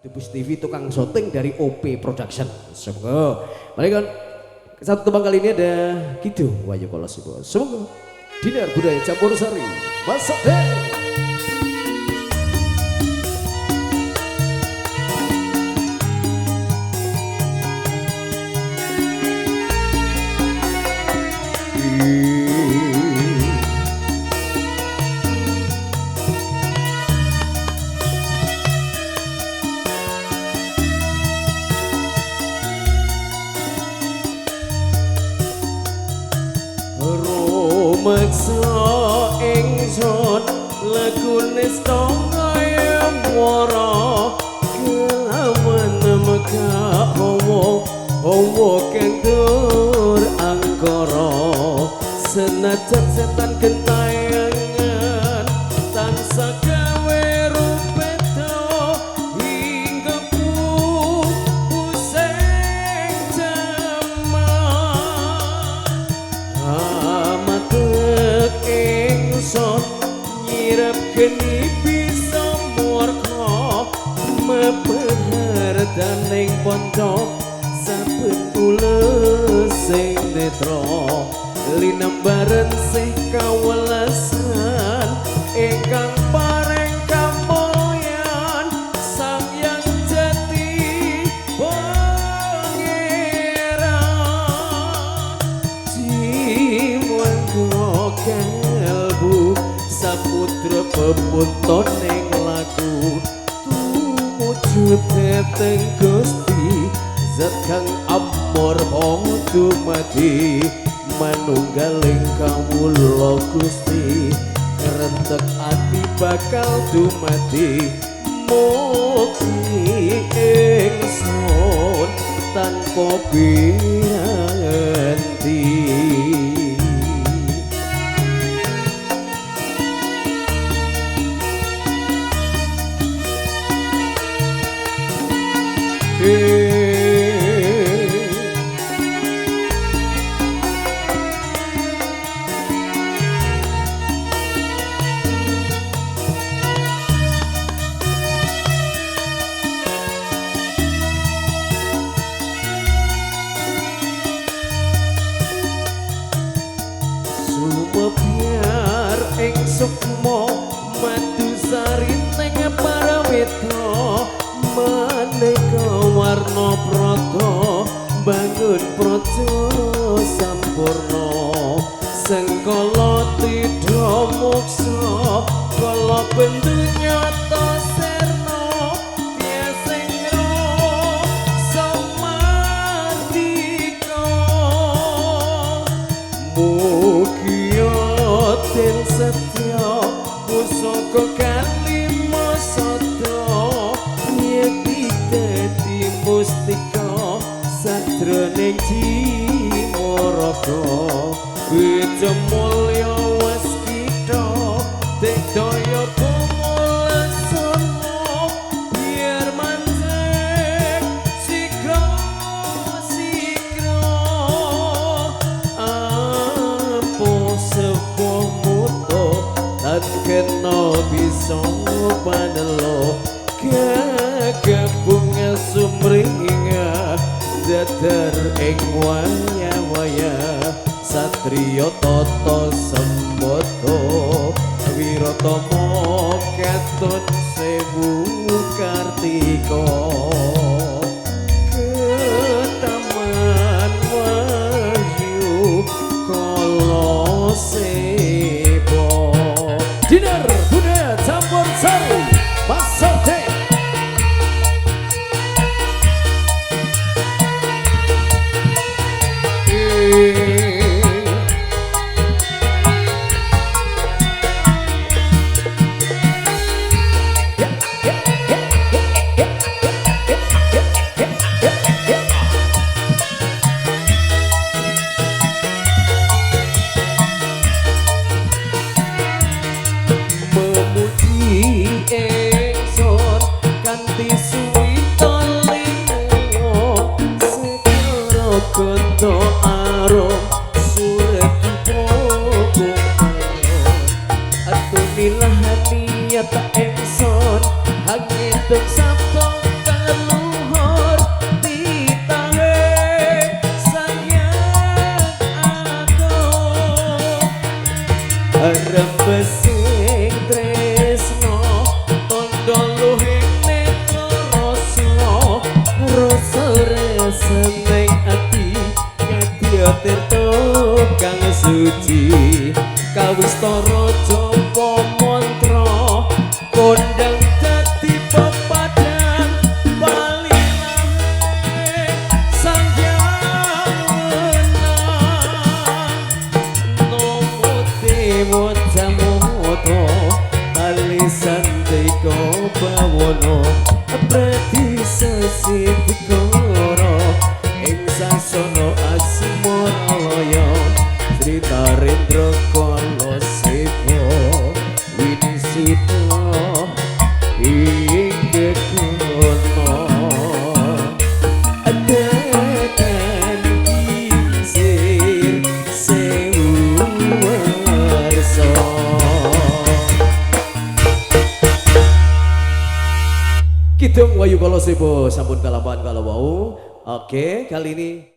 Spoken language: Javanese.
Debus TV tukang syuting dari OP Production. Semoga mereka satu tembang kali ini ada gitu Wahyu Kolosibo. Semoga Dinar Budaya Campur Sari Masak Deh. Maksa ingsun lagune setongaya wara kelawan meka hawa kang dur angkara senajan setan gentayangan tansah gawe rupeta hingga pusing ingsun nyirep geni bisa murka mepeher daning ponco saben kula sing netra linambaran sih kawelasan ingkang paring kamulyan sang yang jati pangeran jiwa kalbu saputra pepunton ning lagu tumuju teteng Gusti zat kang amor dumadi manunggaling kawula Gusti rentek ati bakal dumadi mugi ingsun tanpa piranti. Sumebyar ing sukma madu sari teng parawita maneka warna prata bangun praja sampurna sengkala tidha muksa kala bendu nyata serna piasengro samadika den setya pusaka kalima sada yekti dadi mustika satroning jimaraga beja mulya waskita daya kumulasana biar manjing sikra kena bisa panelo kagabunga sumringa dadar ing waya-waya satriya tata sembata wiratama katon sewu kartika ketaman wahyu kolosibo. Dinar Budaya Campur Sari Masak Deh. Sitikoro ing sasana Asmaralaya Sri Narendra Kalasewa Winisudha ing kekono adakan kisir sewu warsa. Kidung Wayu Kalasibo sampun kalaban kalawau. Oke, kali ini